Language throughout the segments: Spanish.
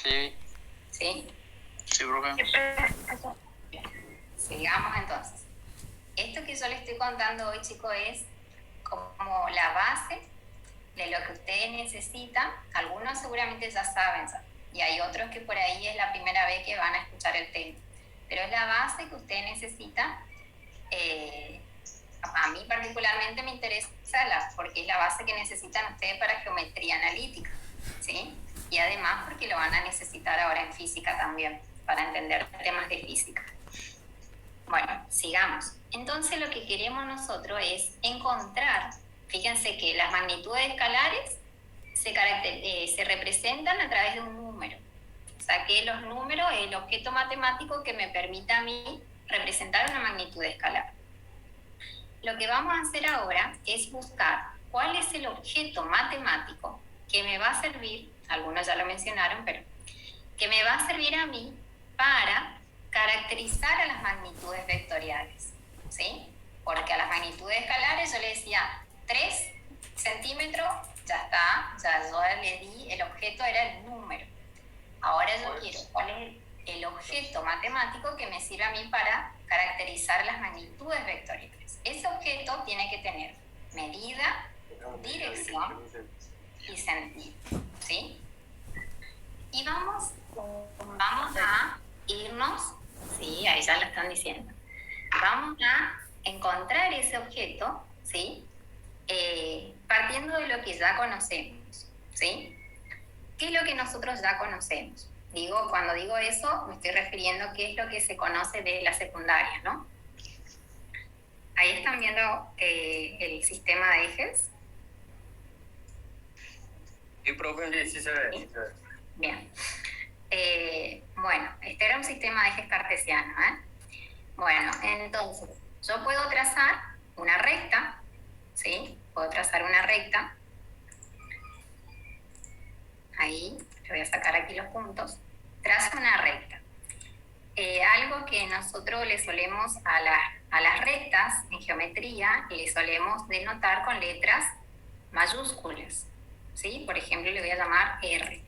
Sí, ¿Sí? sí, profe. Sigamos entonces. Esto que yo les estoy contando hoy, chicos, es como la base de lo que ustedes necesitan. Algunos seguramente ya saben, y hay otros que por ahí es la primera vez que van a escuchar el tema. Pero es la base que ustedes necesitan. A mí particularmente me interesa porque es la base que necesitan ustedes para geometría analítica, ¿sí? Y además porque lo van a necesitar ahora en física también, para entender temas de física. Bueno, sigamos. Entonces lo que queremos nosotros es encontrar, fíjense que las magnitudes escalares se representan a través de un número. O sea que los números es el objeto matemático que me permite a mí representar una magnitud escalar. Lo que vamos a hacer ahora es buscar cuál es el objeto matemático que me va a servir, algunos ya lo mencionaron, pero que me va a servir a mí para caracterizar a las magnitudes vectoriales, ¿sí? Porque a las magnitudes escalares yo le decía 3 centímetros, ya está, ya yo le di, el objeto era el número. Ahora yo quiero cuál es el objeto matemático que me sirve a mí para caracterizar las magnitudes vectoriales. Ese objeto tiene que tener medida, dirección y sentido, ¿sí? Y vamos a irnos, sí, ahí ya lo están diciendo, vamos a encontrar ese objeto, ¿sí? Partiendo de lo que ya conocemos, ¿sí? ¿Qué es lo que nosotros ya conocemos? Cuando digo eso, me estoy refiriendo a qué es lo que se conoce de la secundaria, ¿no? Ahí están viendo el sistema de ejes. Sí, profe. Sí se ve, ¿Sí? sí se ve. Bien. Bueno, este era un sistema de ejes cartesiano, ¿eh? Bueno, entonces, yo puedo trazar una recta, ¿sí? Puedo trazar una recta. Ahí, le voy a sacar aquí los puntos. Trazo una recta. Algo que nosotros le solemos a las rectas en geometría, le solemos denotar con letras mayúsculas, ¿sí? Por ejemplo, le voy a llamar R,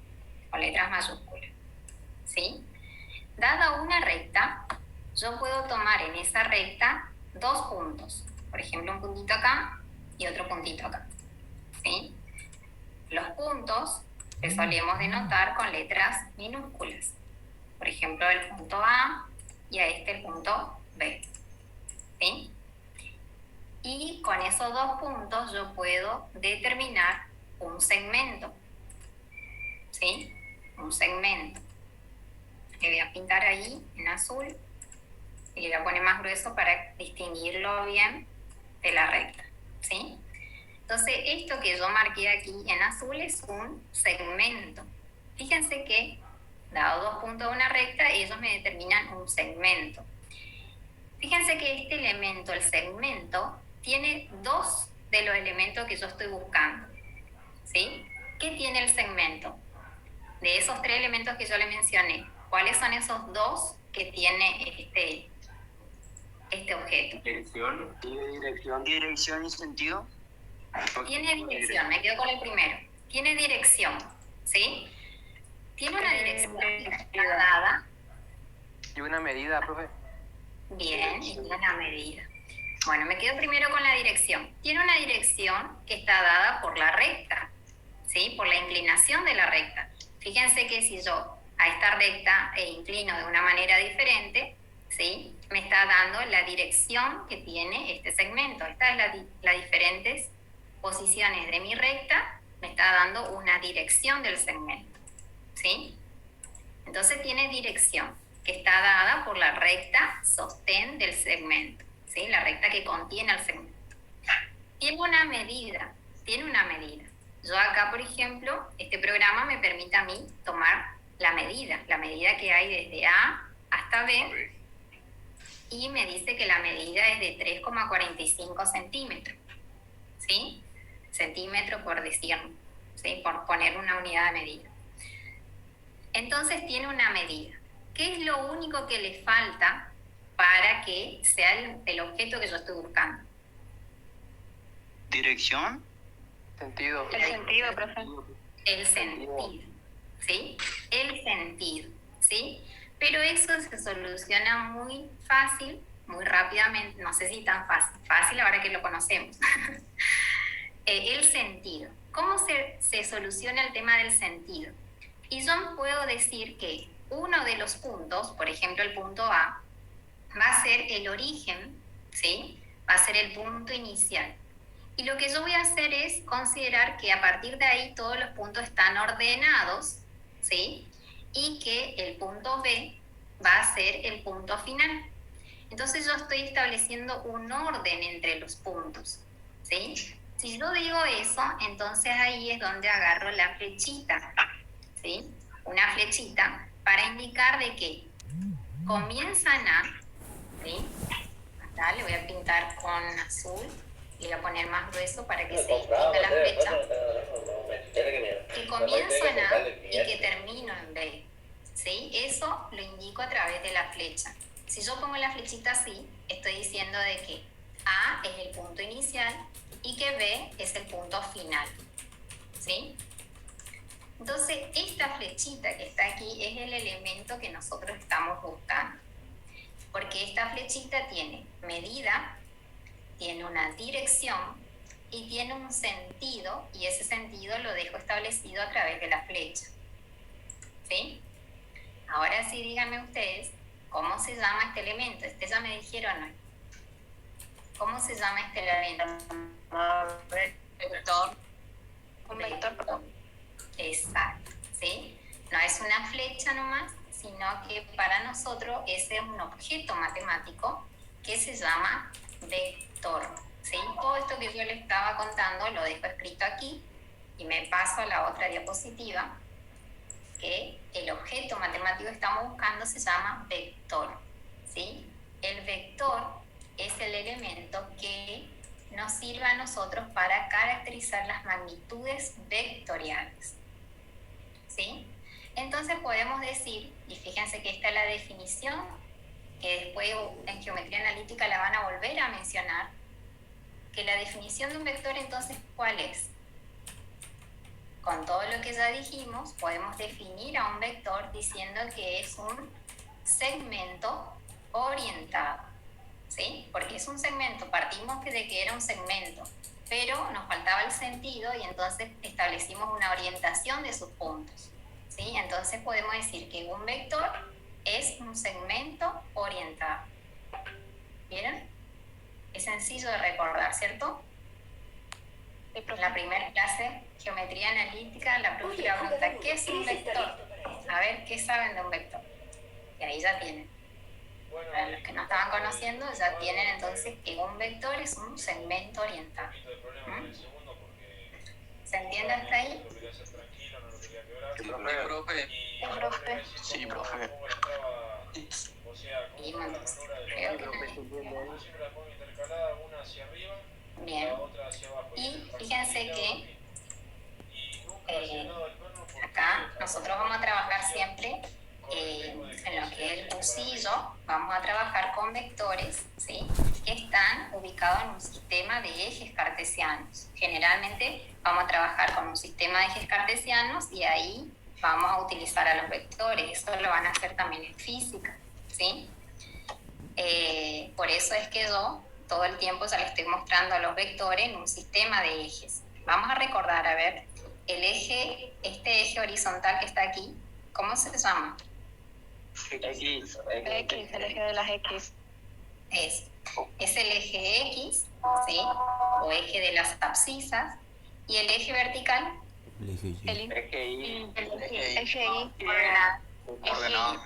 con letras mayúsculas, ¿sí? Dada una recta, yo puedo tomar en esa recta 2 puntos. Por ejemplo, un puntito acá y otro puntito acá, ¿sí? Los puntos les solemos denotar con letras minúsculas. Por ejemplo, el punto A y a este el punto B, ¿sí? Y con esos 2 puntos yo puedo determinar un segmento, ¿sí? Un segmento. Le voy a pintar ahí en azul y le voy a poner más grueso para distinguirlo bien de la recta, ¿sí? Entonces, esto que yo marqué aquí en azul es un segmento. Fíjense que, dado 2 puntos de una recta, ellos me determinan un segmento. Fíjense que este elemento, el segmento, tiene 2 de los elementos que yo estoy buscando, ¿sí? ¿Qué tiene el segmento? De esos 3 elementos que yo le mencioné, ¿cuáles son esos 2 que tiene este objeto? Dirección. Dirección y sentido. Tiene dirección, me quedo con el primero. Tiene dirección, ¿sí? Tiene una dirección dada. Y una medida, profe. Bien, y tiene una medida. Bueno, me quedo primero con la dirección. Tiene una dirección que está dada por la recta, ¿sí? Por la inclinación de la recta. Fíjense que si yo a esta recta inclino de una manera diferente, ¿sí? Me está dando la dirección que tiene este segmento. Estas es las diferentes posiciones de mi recta, me está dando una dirección del segmento, ¿sí? Entonces tiene dirección, que está dada por la recta sostén del segmento, ¿sí? La recta que contiene el segmento. Tiene una medida. Yo acá, por ejemplo, este programa me permite a mí tomar la medida que hay desde A hasta B, y me dice que la medida es de 3,45 centímetros, ¿sí? Centímetro por decirlo, ¿sí? Por poner una unidad de medida. Entonces tiene una medida. ¿Qué es lo único que le falta para que sea el objeto que yo estoy buscando? Dirección. Sentido. El sentido, profe. El sentido. ¿sí? El sentido, ¿sí? Pero eso se soluciona muy fácil, muy rápidamente, no sé si tan fácil, fácil ahora que lo conocemos. El sentido. ¿Cómo se soluciona el tema del sentido? Y yo puedo decir que uno de los puntos, por ejemplo el punto A, va a ser el origen, ¿sí? Va a ser el punto inicial. Y lo que yo voy a hacer es considerar que a partir de ahí todos los puntos están ordenados, ¿sí? Y que el punto B va a ser el punto final. Entonces yo estoy estableciendo un orden entre los puntos, ¿sí? Si yo digo eso, entonces ahí es donde agarro la flechita, ¿sí? Una flechita para indicar de que comienzan a, ¿sí? Acá le voy a pintar con azul, le voy a poner más grueso para que se distinga la flecha, que comienzo en A y que termino en B, ¿sí? Eso lo indico a través de la flecha. Si yo pongo la flechita así, estoy diciendo de que A es el punto inicial y que B es el punto final, ¿sí? Entonces, esta flechita que está aquí es el elemento que nosotros estamos buscando, porque esta flechita tiene medida, tiene una dirección y tiene un sentido, y ese sentido lo dejo establecido a través de la flecha, ¿sí? Ahora sí, díganme ustedes, ¿cómo se llama este elemento? Este ya me dijeron, ¿no? ¿Cómo se llama este elemento? Vector. Un vector. Exacto, ¿sí? No es una flecha nomás, sino que para nosotros ese es un objeto matemático que se llama vector, ¿sí? Todo esto que yo les estaba contando lo dejo escrito aquí y me paso a la otra diapositiva, que el objeto matemático que estamos buscando se llama vector, ¿sí? El vector es el elemento que nos sirve a nosotros para caracterizar las magnitudes vectoriales, ¿sí? Entonces podemos decir, y fíjense que esta es la definición, que después en geometría analítica la van a volver a mencionar, que la definición de un vector entonces, ¿cuál es? Con todo lo que ya dijimos, podemos definir a un vector diciendo que es un segmento orientado, ¿sí? Porque es un segmento, partimos de que era un segmento, pero nos faltaba el sentido y entonces establecimos una orientación de sus puntos, ¿sí? Entonces podemos decir que un vector es un segmento orientado. ¿Vieron? Es sencillo de recordar, ¿cierto? En la primera clase, geometría analítica, la profe iba a preguntar, ¿qué es un vector? A ver, ¿qué saben de un vector? Y ahí ya tienen. Para los que no estaban conociendo, ya tienen entonces que un vector es un segmento orientado. ¿Mm? ¿Se entiende hasta ahí? Profe. Profe. Sí, profe. Y entonces, creo que bien. Y fíjense que acá nosotros vamos a trabajar siempre en lo que es el cursillo, vamos a trabajar con vectores, ¿sí? Que están ubicados en un sistema de ejes cartesianos. Generalmente vamos a trabajar con un sistema de ejes cartesianos y ahí vamos a utilizar a los vectores. Eso lo van a hacer también en física, ¿sí? Por eso es que yo todo el tiempo ya le estoy mostrando a los vectores en un sistema de ejes. Vamos a recordar, a ver, el eje, este eje horizontal que está aquí, ¿cómo se llama? X, el eje de las X. Es el eje X, ¿sí? O eje de las abscisas. Y el eje vertical, El Eje Y. eje Y. Ordenado.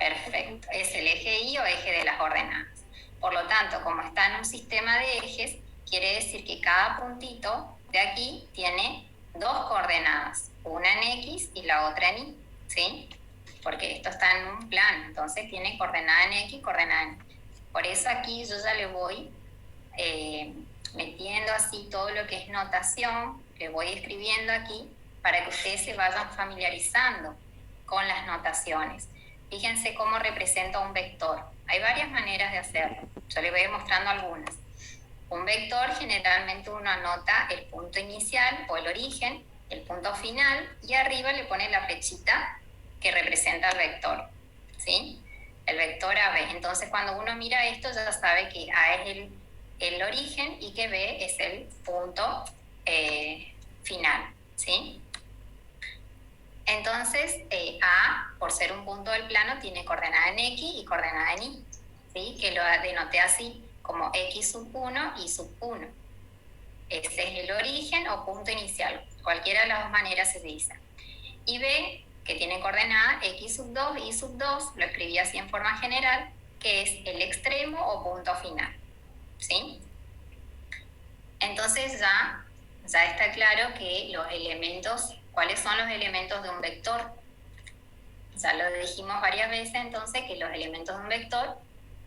perfecto, es el eje Y o eje de las ordenadas. Por lo tanto, como está en un sistema de ejes, quiere decir que cada puntito de aquí tiene dos coordenadas, una en X y la otra en Y, ¿sí? Porque esto está en un plano, entonces tiene coordenada en X y coordenada en Y. Por eso aquí yo ya le voy metiendo así todo lo que es notación, le voy escribiendo aquí para que ustedes se vayan familiarizando con las notaciones. Fíjense cómo representa un vector. Hay varias maneras de hacerlo. Yo les voy a ir mostrando algunas. Un vector generalmente uno anota el punto inicial o el origen el punto final, y arriba le pone la flechita que representa el vector, ¿sí? El vector AB. Entonces, cuando uno mira esto, ya sabe que A es el origen y que B es el punto final, ¿sí? Entonces, A, por ser un punto del plano, tiene coordenada en X y coordenada en Y, ¿sí? Que lo denoté así, como X sub 1 y sub 1. Ese es el origen o punto inicial. Cualquiera de las dos maneras se dice. Y B, que tiene coordenada X sub 2 y sub 2, lo escribí así en forma general, que es el extremo o punto final, ¿sí? Entonces ya está claro que los elementos, ¿cuáles son los elementos de un vector? Ya lo dijimos varias veces, entonces, que los elementos de un vector,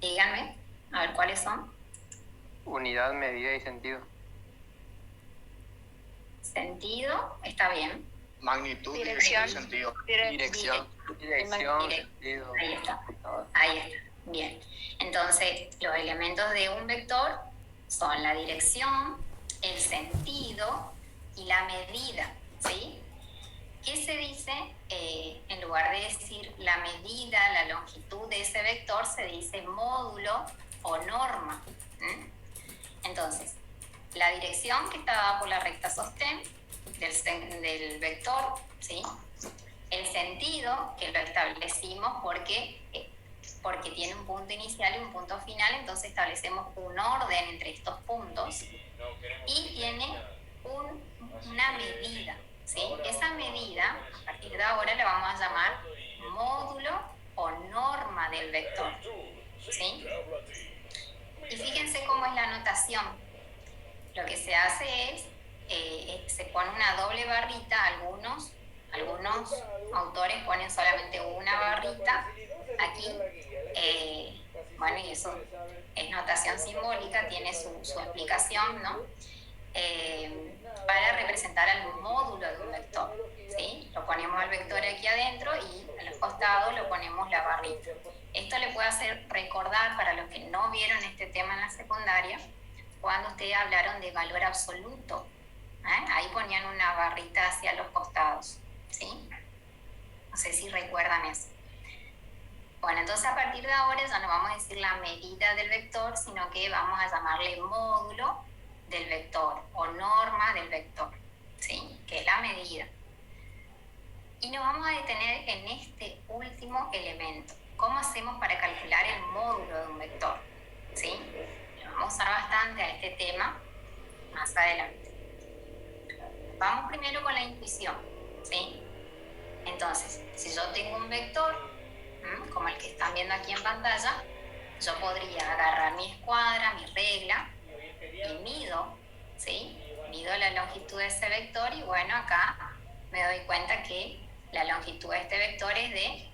díganme, a ver cuáles son. Unidad, medida y sentido. Sentido, está bien. Magnitud, Dirección. y sentido. Dirección, sentido. Ahí está. Ahí está. Bien. Entonces, los elementos de un vector son la dirección, el sentido y la medida, ¿sí? ¿Qué se dice? En lugar de decir la medida, la longitud de ese vector, se dice módulo o norma. Entonces, la dirección que está dada por la recta sostén del vector, ¿sí? El sentido, que lo establecimos porque tiene un punto inicial y un punto final, entonces establecemos un orden entre estos puntos, y tiene una medida, ¿sí? Esa medida, a partir de ahora, la vamos a llamar módulo o norma del vector, ¿sí? Y fíjense cómo es la notación. Lo que se hace es, se pone una doble barrita, algunos autores ponen solamente una barrita aquí, bueno, y eso es notación simbólica, tiene su explicación, ¿no? Para representar al módulo de un vector, ¿sí? Lo ponemos al vector aquí adentro y a los costados lo ponemos la barrita. Esto le puede hacer recordar, para los que no vieron este tema en la secundaria, cuando ustedes hablaron de valor absoluto, ahí ponían una barrita hacia los costados, ¿sí? No sé si recuerdan eso. Bueno, entonces a partir de ahora ya no vamos a decir la medida del vector, sino que vamos a llamarle módulo del vector o norma del vector, ¿sí? Que es la medida. Y nos vamos a detener en este último elemento. ¿Cómo hacemos para calcular el módulo de un vector? ¿Sí? Lo vamos a usar bastante a este tema más adelante. Vamos primero con la intuición, ¿sí? Entonces, si yo tengo un vector, como el que están viendo aquí en pantalla, yo podría agarrar mi escuadra, mi regla, y mido, ¿sí? Mido la longitud de ese vector y bueno, acá me doy cuenta que la longitud de este vector es de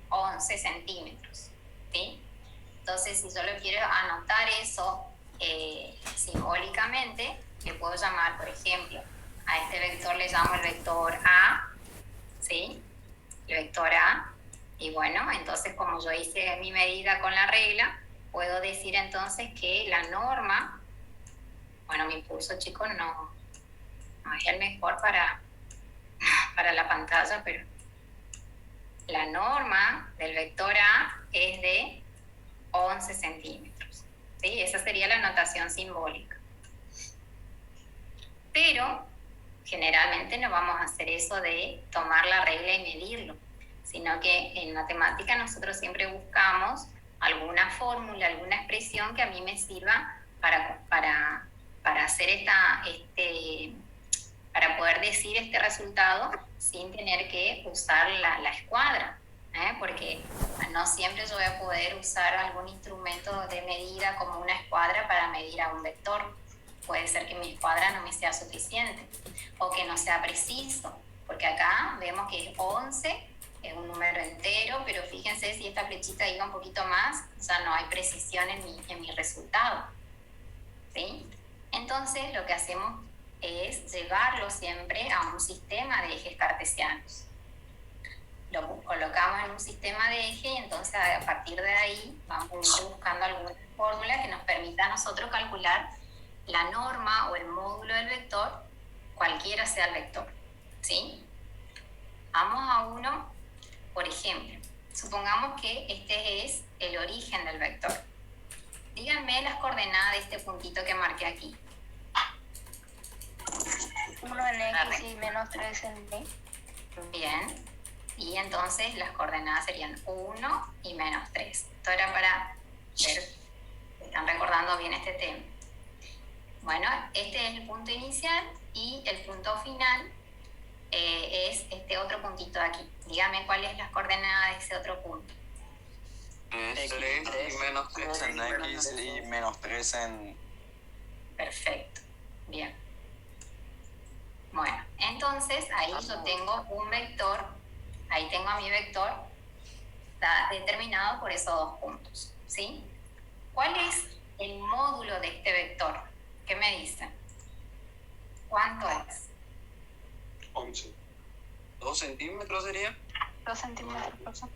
11 centímetros, ¿sí? Entonces, si yo lo quiero anotar eso simbólicamente, le puedo llamar, por ejemplo, a este vector le llamo el vector A, ¿sí? El vector A. Y bueno, entonces como yo hice mi medida con la regla, puedo decir entonces que la norma, bueno, mi pulso, chicos, no es el mejor para la pantalla, pero la norma del vector A es de 11 centímetros, ¿sí? Esa sería la notación simbólica. Pero generalmente no vamos a hacer eso de tomar la regla y medirlo, sino que en matemática nosotros siempre buscamos alguna fórmula, alguna expresión que a mí me sirva para hacer para poder decir este resultado sin tener que usar la escuadra, porque no siempre yo voy a poder usar algún instrumento de medida como una escuadra para medir a un vector. Puede ser que mi escuadra no me sea suficiente o que no sea preciso, porque acá vemos que es 11, es un número entero, pero fíjense, si esta flechita iba un poquito más, ya no hay precisión en mi resultado, ¿sí? Entonces lo que hacemos es llevarlo siempre a un sistema de ejes cartesianos. Lo colocamos en un sistema de eje y entonces a partir de ahí vamos buscando alguna fórmula que nos permita a nosotros calcular la norma o el módulo del vector, cualquiera sea el vector, ¿sí? Vamos a uno, por ejemplo. Supongamos que este es el origen del vector. Díganme las coordenadas de este puntito que marqué aquí. 1 en X y menos 3 en Y. Bien. Y entonces las coordenadas serían 1 y menos 3. Esto era para ver si están recordando bien este tema. Bueno, este es el punto inicial y el punto final es este otro puntito de aquí. Dígame cuáles las coordenadas de ese otro punto. 3 y menos 3 en X y menos 3 en... Perfecto. Bien. Bueno, entonces ahí yo tengo un vector, ahí tengo a mi vector determinado por esos dos puntos, ¿sí? ¿Cuál es el módulo de este vector? ¿Qué me dicen? ¿Cuánto es? 11. ¿2 centímetros sería? 2 centímetros, por favor.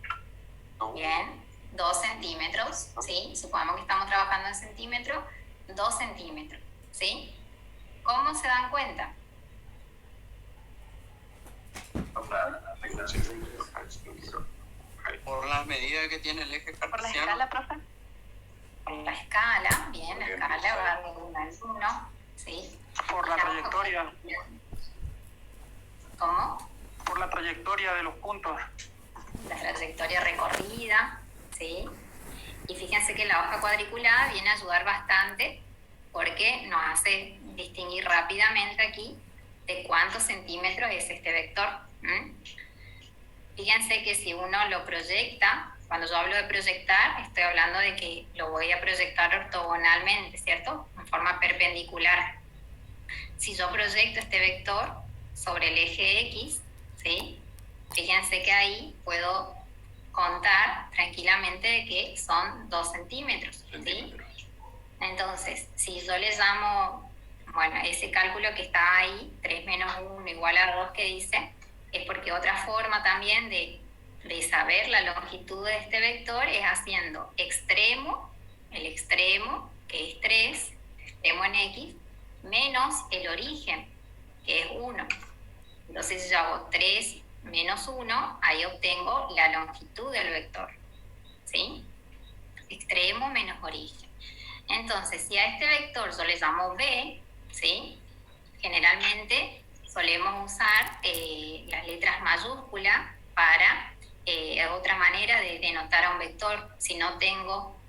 No. Bien, 2 centímetros, ¿sí? Supongamos que estamos trabajando en centímetros, 2 centímetros, ¿sí? ¿Cómo se dan cuenta? Por las medidas que tiene el eje Por la cartesiano. escala, profe. Por la escala, bien, la escala va de 1 al 1, ¿sí? Por la trayectoria, ¿Cómo? por la trayectoria de los puntos. La trayectoria recorrida, ¿sí? Y fíjense que la hoja cuadriculada viene a ayudar bastante porque nos hace distinguir rápidamente aquí de cuántos centímetros es este vector. Fíjense que si uno lo proyecta, cuando yo hablo de proyectar, estoy hablando de que lo voy a proyectar ortogonalmente, ¿cierto? En forma perpendicular. Si yo proyecto este vector sobre el eje X, ¿sí? Fíjense que ahí puedo contar tranquilamente de que son 2 centímetros, ¿sí? Entonces, si yo le llamo, bueno, ese cálculo que está ahí, 3 menos 1 igual a 2 que dice, es porque otra forma también de saber la longitud de este vector es haciendo extremo, el extremo, que es 3, extremo en X, menos el origen, que es 1. Entonces, si yo hago 3 menos 1, ahí obtengo la longitud del vector, ¿sí? Extremo menos origen. Entonces, si a este vector yo le llamo B, ¿sí? Generalmente solemos usar las letras mayúsculas para otra manera de denotar a un vector. Si no tengo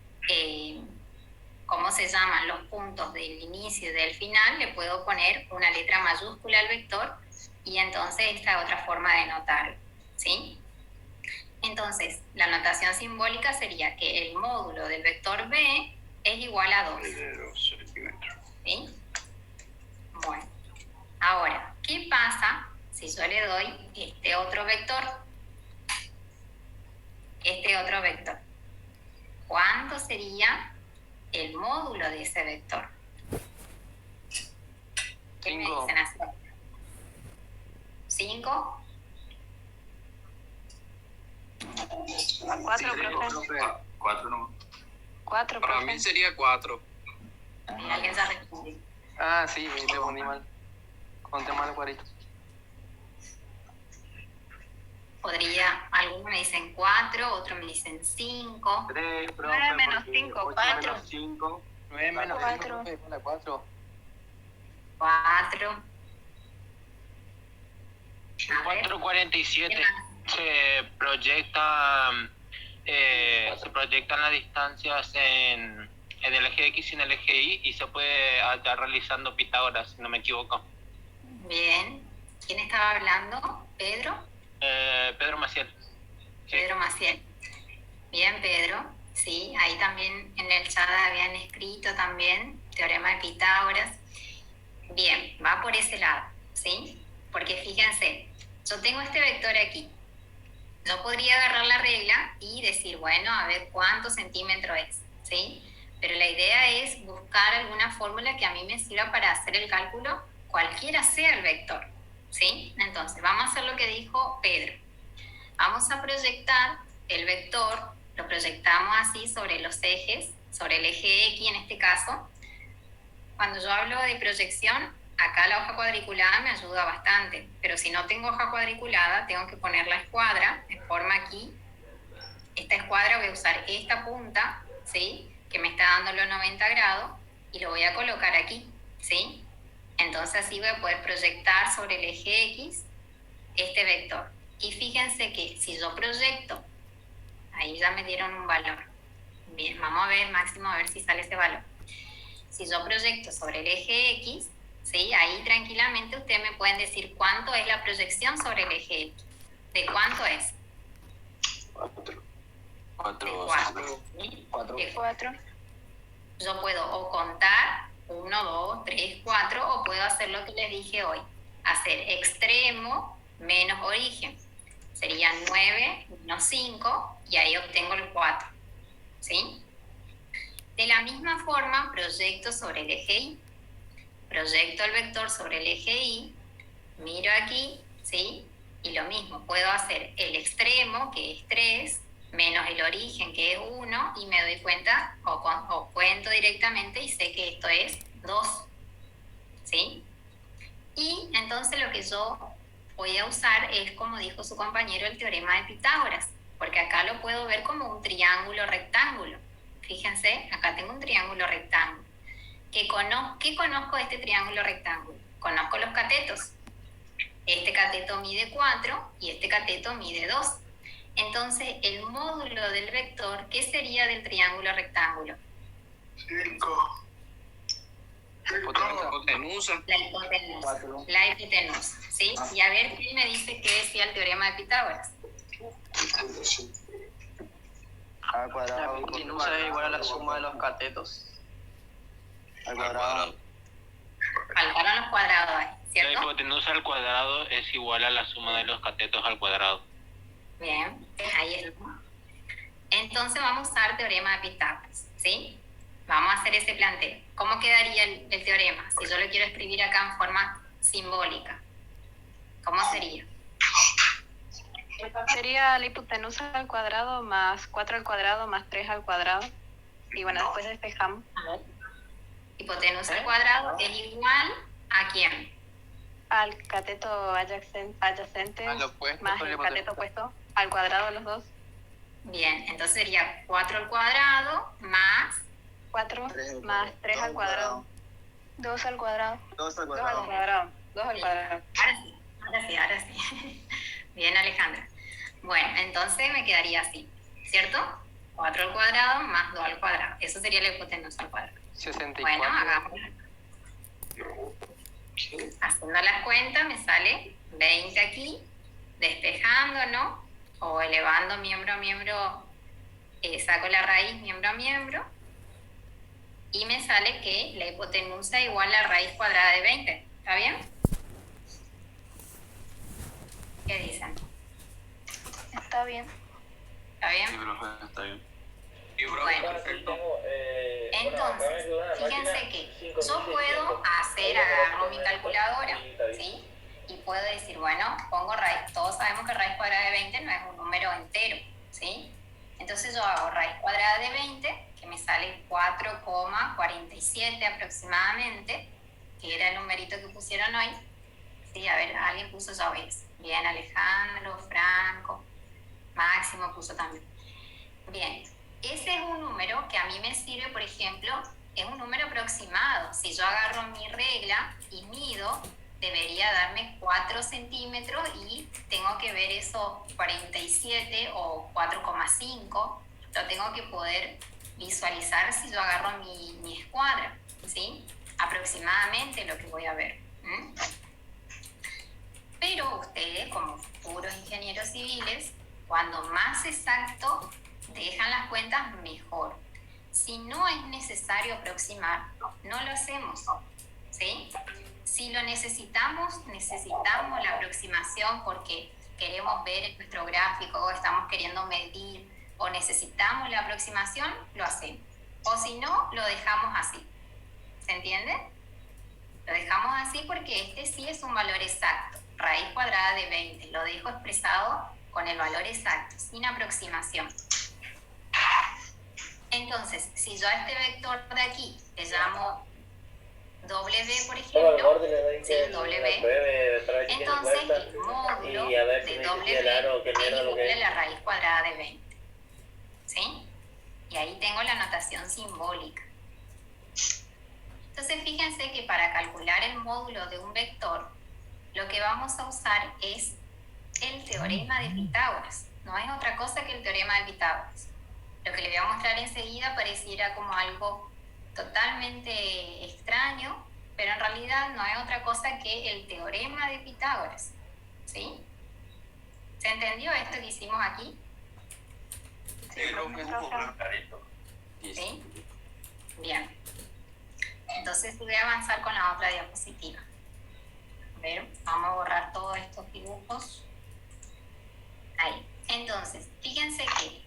cómo se llaman los puntos del inicio y del final, le puedo poner una letra mayúscula al vector y entonces esta es otra forma de notarlo, ¿sí? Entonces, la notación simbólica sería que el módulo del vector B es igual a 2. ¿Sí? Bueno, ahora, ¿qué pasa si yo le doy este otro vector? Este otro vector. ¿Cuánto sería el módulo de ese vector? ¿Qué me 5. dicen así? 5. 4, profe. 4 nomás. 4, Para profe. mí sería 4. Alguien ya respondió. Ah, sí, le poní mal. Conté mal el cuadrito. Podría, algunos me dicen 4, otros me dicen 5. 3, 9 menos 5, 4. 5. 9 menos 4. 4. 4. 4.47 se proyectan las distancias en el eje X y en el eje Y y se puede estar realizando Pitágoras, si no me equivoco. Bien. ¿Quién estaba hablando? ¿Pedro? Pedro Maciel. Sí. Pedro Maciel. Bien, Pedro. Sí, ahí también en el chat habían escrito también teorema de Pitágoras. Bien, va por ese lado, ¿sí? Porque fíjense, yo tengo este vector aquí. Yo podría agarrar la regla y decir, bueno, a ver cuántos centímetros es, ¿sí? Pero la idea es buscar alguna fórmula que a mí me sirva para hacer el cálculo, cualquiera sea el vector, ¿sí? Entonces, vamos a hacer lo que dijo Pedro. Vamos a proyectar el vector, lo proyectamos así sobre los ejes, sobre el eje X en este caso. Cuando yo hablo de proyección, acá la hoja cuadriculada me ayuda bastante, pero si no tengo hoja cuadriculada, tengo que poner la escuadra, de forma aquí, esta escuadra voy a usar esta punta, ¿sí? Que me está dando los 90 grados, y lo voy a colocar aquí, ¿sí? Entonces así voy a poder proyectar sobre el eje X este vector. Y fíjense que si yo proyecto, ahí ya me dieron un valor. Bien, vamos a ver, Máximo, a ver si sale ese valor. Si yo proyecto sobre el eje X, ¿sí? Ahí tranquilamente ustedes me pueden decir cuánto es la proyección sobre el eje X. ¿De cuánto es? 4. De 4. ¿Sí? 4. De 4. Yo puedo o contar 1, 2, 3, 4, o puedo hacer lo que les dije hoy. Hacer extremo menos origen. Sería 9 menos 5, y ahí obtengo el 4. ¿Sí? De la misma forma, proyecto sobre el eje Y. Proyecto el vector sobre el eje Y, miro aquí, ¿sí? Y lo mismo, puedo hacer el extremo, que es 3, menos el origen, que es 1, y me doy cuenta, o cuento directamente, y sé que esto es 2, ¿sí? Y entonces lo que yo voy a usar es, como dijo su compañero, el teorema de Pitágoras, porque acá lo puedo ver como un triángulo rectángulo. Fíjense, acá tengo un triángulo rectángulo. ¿Qué conozco de este triángulo rectángulo? Conozco los catetos. Este cateto mide 4 y este cateto mide 2. Entonces, el módulo del vector, ¿qué sería del triángulo rectángulo? 5. Hipotenusa. La hipotenusa. La hipotenusa, ¿sí? Y a ver quién me dice qué decía el teorema de Pitágoras. La Al cuadrado. hipotenusa es igual a la suma de los catetos. Al cuadrado. Faltaron los cuadrados ahí, La ¿cierto? hipotenusa al cuadrado es igual a la suma de los catetos al cuadrado. Bien, ahí está. Entonces vamos a usar teorema de Pitágoras, ¿sí? Vamos a hacer ese planteo. ¿Cómo quedaría el teorema? Si yo lo quiero escribir acá en forma simbólica, ¿cómo sería? Sería la hipotenusa al cuadrado más 4 al cuadrado más 3 al cuadrado. Y bueno, después despejamos. A ver. Hipotenusa al cuadrado es igual ¿a quién? Al cateto adyacente Al opuesto, más por el la cateto opuesto al cuadrado de los dos. Bien, entonces sería 4 al cuadrado más 4 3 más 3 al cuadrado. 2 al cuadrado. 2 al 2 al cuadrado. cuadrado. 2 al cuadrado. Ahora sí. Bien, Alejandra. Bueno, entonces me quedaría así, ¿cierto? 4 al cuadrado más 2 al cuadrado. Eso sería la hipotenusa al cuadrado. 64. Bueno, hagamos. Haciendo las cuentas me sale 20 aquí, despejando, ¿no? O elevando miembro a miembro, saco la raíz miembro a miembro, y me sale que la hipotenusa es igual a la raíz cuadrada de 20. ¿Está bien? ¿Qué dicen? Está bien. ¿Está bien? Sí, profe, está bien. Bueno, Perfecto. entonces, fíjense que yo puedo agarro mi calculadora, ¿sí? Y puedo decir, bueno, pongo raíz, todos sabemos que raíz cuadrada de 20 no es un número entero, ¿sí? Entonces yo hago raíz cuadrada de 20, que me sale 4,47 aproximadamente, que era el numerito que pusieron hoy. Sí, a ver, alguien puso ya ves. Bien, Alejandro, Franco, Máximo puso también. Bien, ese es un número que a mí me sirve, por ejemplo, es un número aproximado. Si yo agarro mi regla y mido, debería darme 4 centímetros y tengo que ver eso 47 o 4,5. Lo tengo que poder visualizar si yo agarro mi escuadra, ¿sí? Aproximadamente lo que voy a ver. Pero ustedes, como futuros ingenieros civiles, cuando más exacto dejan las cuentas, mejor. Si no es necesario aproximar, no lo hacemos, ¿sí? Si lo necesitamos la aproximación porque queremos ver en nuestro gráfico o estamos queriendo medir o necesitamos la aproximación, lo hacemos. O si no, lo dejamos así. ¿Se entiende? Lo dejamos así porque este sí es un valor exacto. Raíz cuadrada de 20. Lo dejo expresado con el valor exacto, sin aproximación. Entonces, si yo a este vector de aquí le llamo W, por Solo al ejemplo, borde le doy sí, que W. apruebe para ver si tiene Entonces cuenta. el módulo Y a ver si de me dice si W el aro que es mierda lo igual que a es. la raíz cuadrada de 20. ¿Sí? Y ahí tengo la notación simbólica. Entonces fíjense que para calcular el módulo de un vector, lo que vamos a usar es el teorema de Pitágoras. No es otra cosa que el teorema de Pitágoras. Lo que le voy a mostrar enseguida pareciera como algo totalmente extraño, pero en realidad no es otra cosa que el teorema de Pitágoras. ¿Sí? ¿Se entendió esto que hicimos aquí? ¿Sí? Bien. Entonces voy a avanzar con la otra diapositiva. A ver, vamos a borrar todos estos dibujos. Ahí. Entonces, fíjense que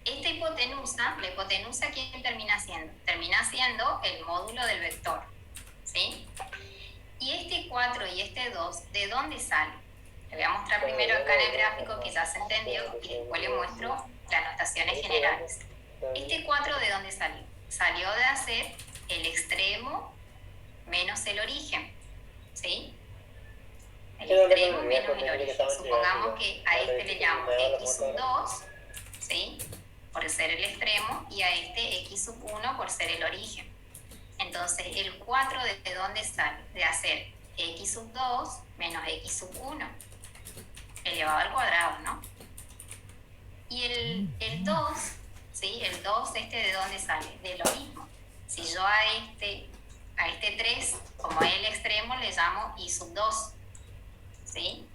esta hipotenusa, la hipotenusa, ¿quién termina siendo? Termina siendo el módulo del vector. ¿Sí? Y este 4 y este 2, ¿de dónde sale? Le voy a mostrar primero acá en el gráfico que ya se entendió y después le muestro las notaciones generales. Este 4, ¿de dónde salió? Salió de hacer el extremo menos el origen. ¿Sí? El extremo menos el origen. Supongamos que a este le llamo x sub 2, ¿sí? Por ser el extremo, y a este x sub 1 por ser el origen. Entonces, el 4, ¿de dónde sale? De hacer x sub 2 menos x sub 1 elevado al cuadrado, ¿no? Y el 2, ¿sí? El 2, ¿de dónde sale? De lo mismo. Si yo a este 3, como es el extremo, le llamo i sub 2, ¿sí?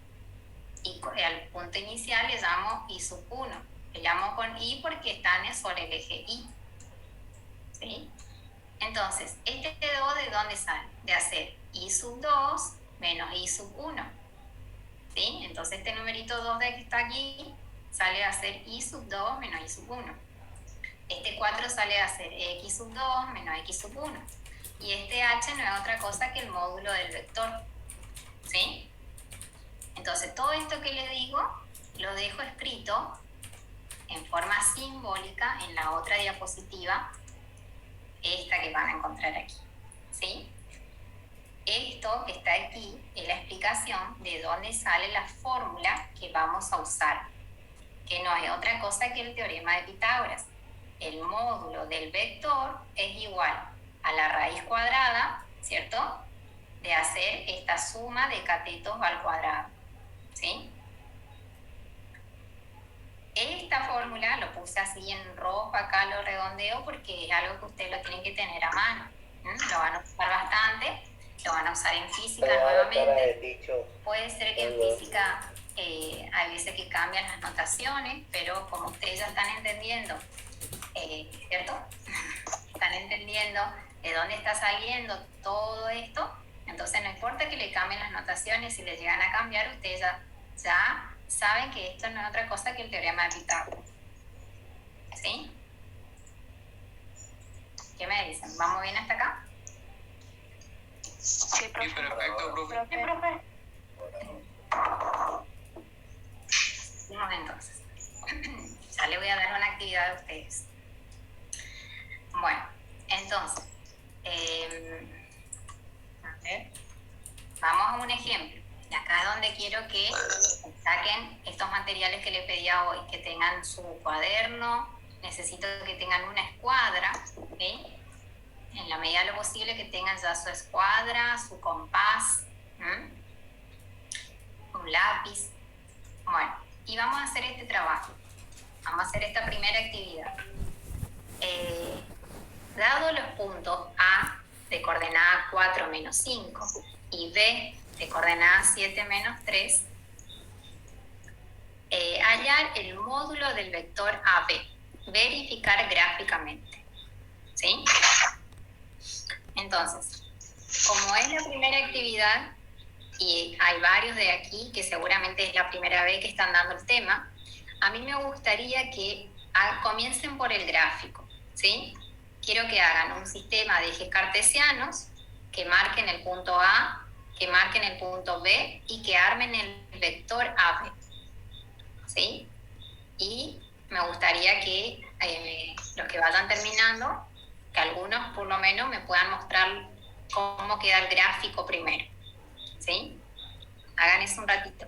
Y al punto inicial le llamo i sub 1. Le llamo con i porque están sobre el eje i, ¿sí? Entonces, este 2, ¿de dónde sale? De hacer i sub 2 menos i sub 1. ¿Sí? Entonces este numerito 2 de que está aquí sale a ser i sub 2 menos i sub 1. Este 4 sale a ser x sub 2 menos x sub 1. Y este h no es otra cosa que el módulo del vector. ¿Sí? Entonces todo esto que les digo lo dejo escrito en forma simbólica en la otra diapositiva, esta que van a encontrar aquí. ¿Sí? Esto que está aquí es la explicación de dónde sale la fórmula que vamos a usar, que no es otra cosa que el teorema de Pitágoras. El módulo del vector es igual a la raíz cuadrada, ¿cierto?, de hacer esta suma de catetos al cuadrado. ¿Sí? Esta fórmula lo puse así en rojo, acá lo redondeo porque es algo que ustedes lo tienen que tener a mano. Lo van a usar bastante. Lo van a usar en física nuevamente. Puede ser que en física hay veces que cambian las notaciones, pero como ustedes ya están entendiendo, ¿cierto? Están entendiendo de dónde está saliendo todo esto, entonces no importa que le cambien las notaciones, si les llegan a cambiar, ustedes ya saben que esto no es otra cosa que el teorema de Pitágoras. ¿Sí? ¿Qué me dicen? ¿Vamos bien hasta acá? Sí, profe. Perfecto, profe. Sí, profe. Vamos entonces. Ya le voy a dar una actividad a ustedes. Bueno, entonces, a ver, vamos a un ejemplo. Y acá es donde quiero que saquen estos materiales que les pedía hoy, que tengan su cuaderno, necesito que tengan una escuadra, ¿sí? En la medida de lo posible que tengan ya su escuadra, su compás, un lápiz. Bueno, y vamos a hacer este trabajo. Vamos a hacer esta primera actividad. Dado los puntos A de coordenada 4 menos 5 y B de coordenada 7 menos 3, hallar el módulo del vector AB, verificar gráficamente. ¿Sí? Entonces, como es la primera actividad, y hay varios de aquí que seguramente es la primera vez que están dando el tema, a mí me gustaría que comiencen por el gráfico, ¿sí? Quiero que hagan un sistema de ejes cartesianos, que marquen el punto A, que marquen el punto B y que armen el vector AB, ¿sí? Y me gustaría que los que vayan terminando, que algunos por lo menos me puedan mostrar cómo queda el gráfico primero. ¿Sí? Hagan eso un ratito.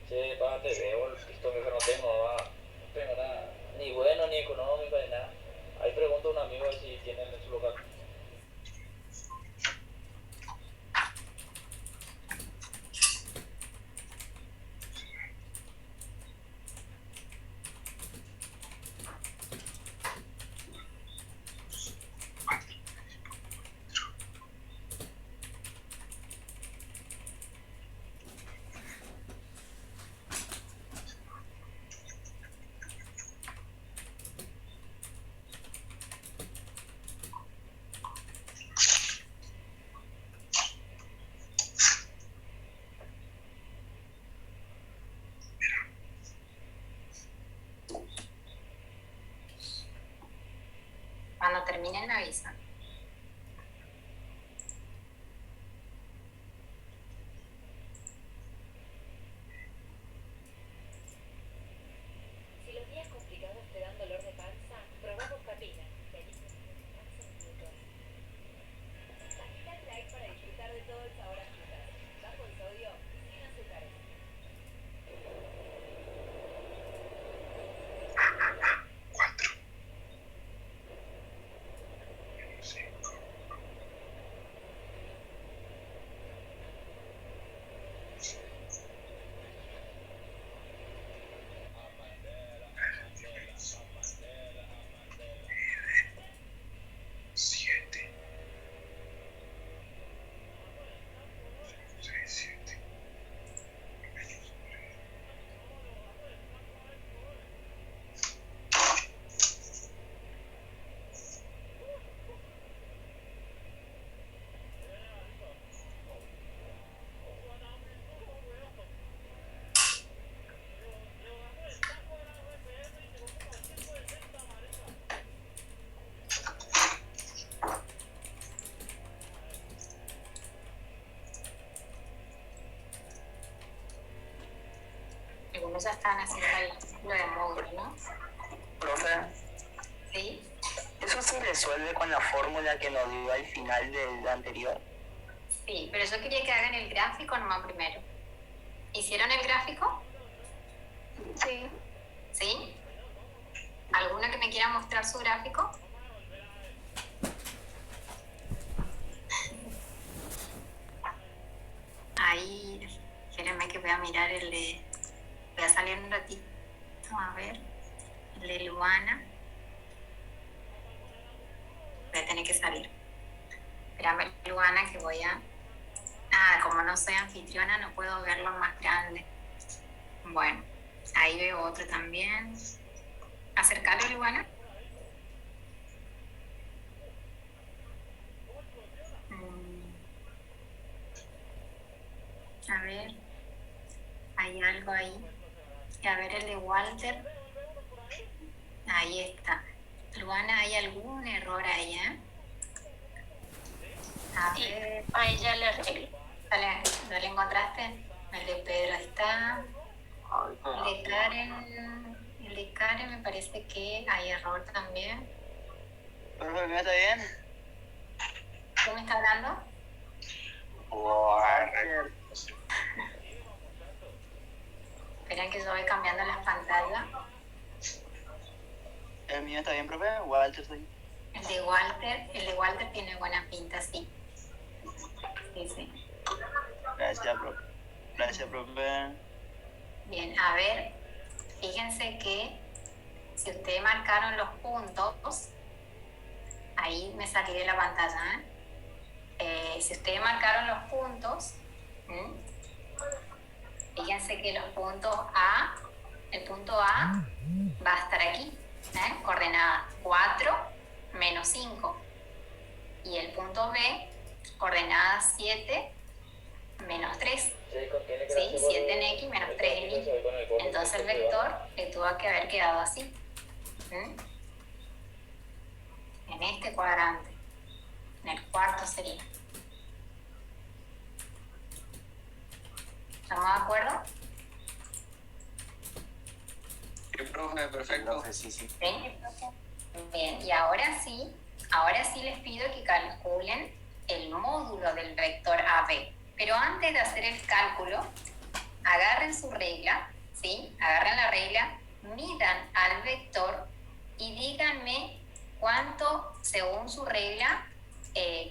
Che, pa, te veo, esto que no tengo, va. No tengo nada, ni bueno, ni económico, ni nada. Ahí pregunto a un amigo si tienen en su local. Cuando terminen, avisan. Si los días complicados te dan dolor de panza, probá Buscapina. Buscapina trae para disfrutar de todo el sabor a frutas. Bajo en sodio, sin azúcares. Algunos ya están haciendo lo de módulo, ¿no? Profe, ¿Sí? ¿eso se resuelve con la fórmula que nos dio al final del anterior? Sí, pero yo quería que hagan el gráfico nomás primero. ¿Hicieron el gráfico? Sí. ¿Sí? ¿Alguna que me quiera mostrar su gráfico? Ahí, espérenme que voy a mirar el de... Voy a salir un ratito, a ver, el de Luana. Voy a tener que salir. Espérame, Luana, que voy a... Ah, como no soy anfitriona, no puedo verlo más grande. Bueno, ahí veo otro también. Acercalo, Luana. A ver, hay algo ahí. Y a ver el de Walter. Ahí está. Luana, ¿hay algún error ahí, A ver. Ahí ya le arreglé. ¿No le encontraste? El de Pedro está. El de Karen me parece que hay error también. Profe, ¿me está bien? ¿Quién me está hablando? Esperen que yo voy cambiando las pantallas. ¿El mío está bien, profe? Walter está ahí. El de Walter tiene buena pinta, sí. Sí. Gracias, profe. Bien, a ver, fíjense que si ustedes marcaron los puntos, ahí me salí de la pantalla, si ustedes marcaron los puntos, fíjense que los puntos A, el punto A va a estar aquí, coordenada 4 menos 5, y el punto B, coordenada 7 menos 3. Sí, 7 en X menos 3 en Y. Entonces el vector le tuvo que haber quedado así. En este cuadrante. En el cuarto sería. ¿Estamos de acuerdo? Sí, profe, perfecto. ¿Sí? Bien, y ahora sí les pido que calculen el módulo del vector AB. Pero antes de hacer el cálculo, agarren su regla, ¿sí? Agarren la regla, midan al vector y díganme cuánto, según su regla,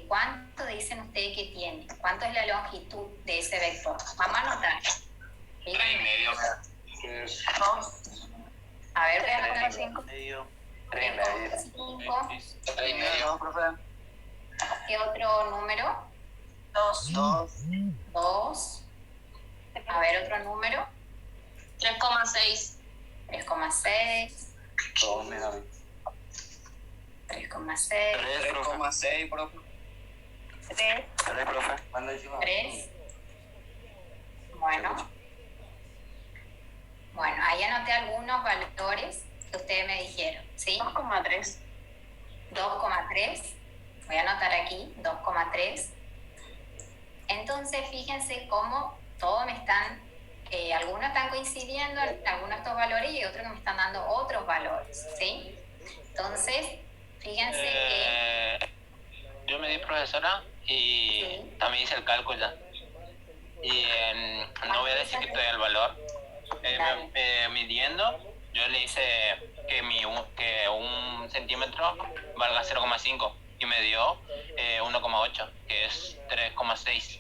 cuánto dicen ustedes que tiene, cuánto es la longitud de ese vector. Vamos a anotar. 3,5. A ver, 3,5. 3,5. 3,5, profe. ¿Qué otro número? 2. 2. A ver, otro número. 3,6. 3,6. 2 megabits. 3,6. 3,6, profe. 3. 3, profe. 3. Bueno, ahí anoté algunos valores que ustedes me dijeron, ¿sí? 2,3. 2,3. Voy a anotar aquí, 2,3. Entonces, fíjense cómo todos me están, algunos están coincidiendo en algunos de estos valores y otros que me están dando otros valores, ¿sí? Entonces, fíjense que... Yo me di, profesora, y Sí. también hice el cálculo ya. Y no voy a decir que estoy el valor. Midiendo, yo le hice que un centímetro valga 0,5 y me dio 1,8, que es 3,6.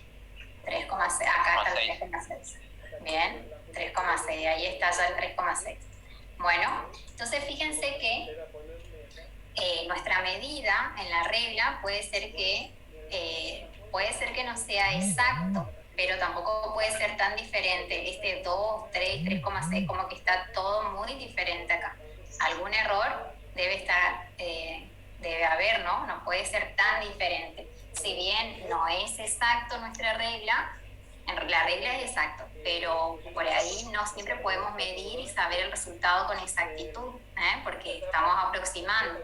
3,6, acá está el 3,6. Bien, 3,6, ahí está ya el 3,6. Bueno, entonces fíjense que nuestra medida en la regla puede ser que no sea exacto, pero tampoco puede ser tan diferente. Este 2, 3, 3,6, como que está todo muy diferente acá. Algún error debe haber, ¿no? No puede ser tan diferente. Si bien no es exacto nuestra regla, la regla es exacta, pero por ahí no siempre podemos medir y saber el resultado con exactitud, porque estamos aproximando.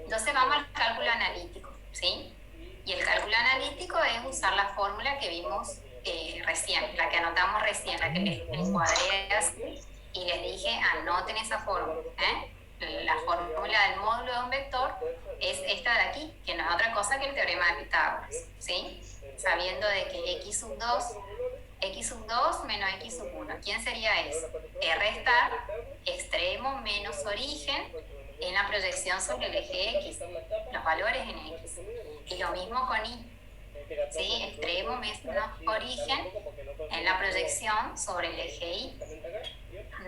Entonces vamos al cálculo analítico, ¿sí? Y el cálculo analítico es usar la fórmula que vimos recién, la que anotamos recién, la que les encuadré así, y les dije anoten esa fórmula. La fórmula del módulo de un vector es esta de aquí, que no es otra cosa que el teorema de Pitágoras, ¿sí? Sabiendo de que x sub 2 menos x sub 1. ¿Quién sería eso? Restar extremo menos origen en la proyección sobre el eje X, los valores en X. Y lo mismo con Y, ¿sí? Extremo menos origen en la proyección sobre el eje Y.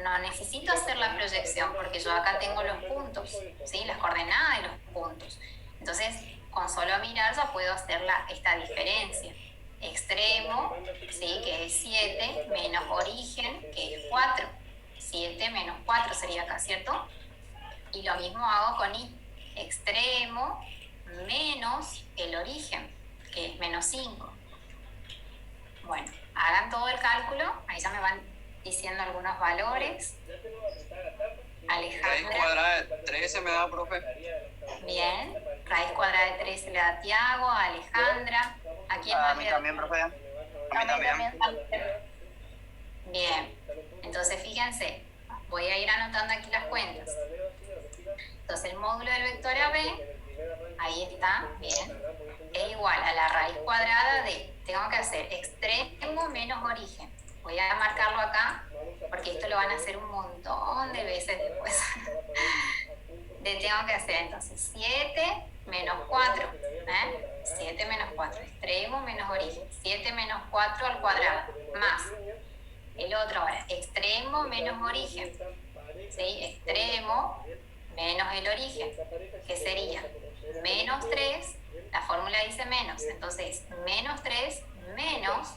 No necesito hacer la proyección porque yo acá tengo los puntos, ¿sí? Las coordenadas de los puntos. Entonces, con solo mirar ya puedo hacer esta diferencia. Extremo, ¿sí? Que es 7, menos origen, que es 4. 7 menos 4 sería acá, ¿cierto? Y lo mismo hago con Y. Extremo menos el origen, que es menos 5. Bueno, hagan todo el cálculo. Ahí ya me van diciendo algunos valores. Raíz Alejandra. cuadrada de 13 me da, profe. Bien. Raíz cuadrada de 13 le da a Tiago, a Alejandra. ¿A quién más le da? profe. A mí también. Bien. Entonces, fíjense. Voy a ir anotando aquí las cuentas. Entonces, el módulo del vector AB, ahí está, bien, es igual a la raíz cuadrada de, tengo que hacer extremo menos origen. Voy a marcarlo acá, porque esto lo van a hacer un montón de veces después. Tengo que hacer entonces 7 menos 4. 7 menos 4, extremo menos origen. 7 menos 4 al cuadrado, más el otro ahora, extremo menos origen. ¿Sí? Extremo menos el origen, que sería menos 3, la fórmula dice menos, entonces menos 3 menos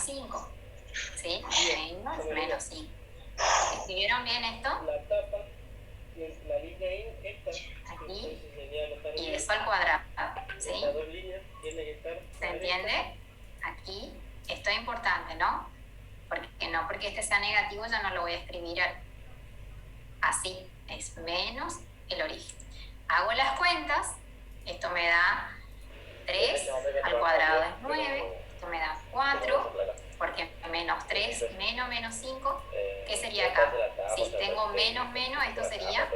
5. ¿Sí? Menos 5. ¿Escribieron bien esto? Aquí, y eso al cuadrado, ¿sí? ¿Se entiende? Aquí, esto es importante, ¿no? Porque este sea negativo, ya no lo voy a escribir así, es menos el origen. Hago las cuentas, esto me da 3 al cuadrado es 9, esto me da 4, porque menos 3 menos 5, ¿qué sería acá? Si tengo menos, esto sería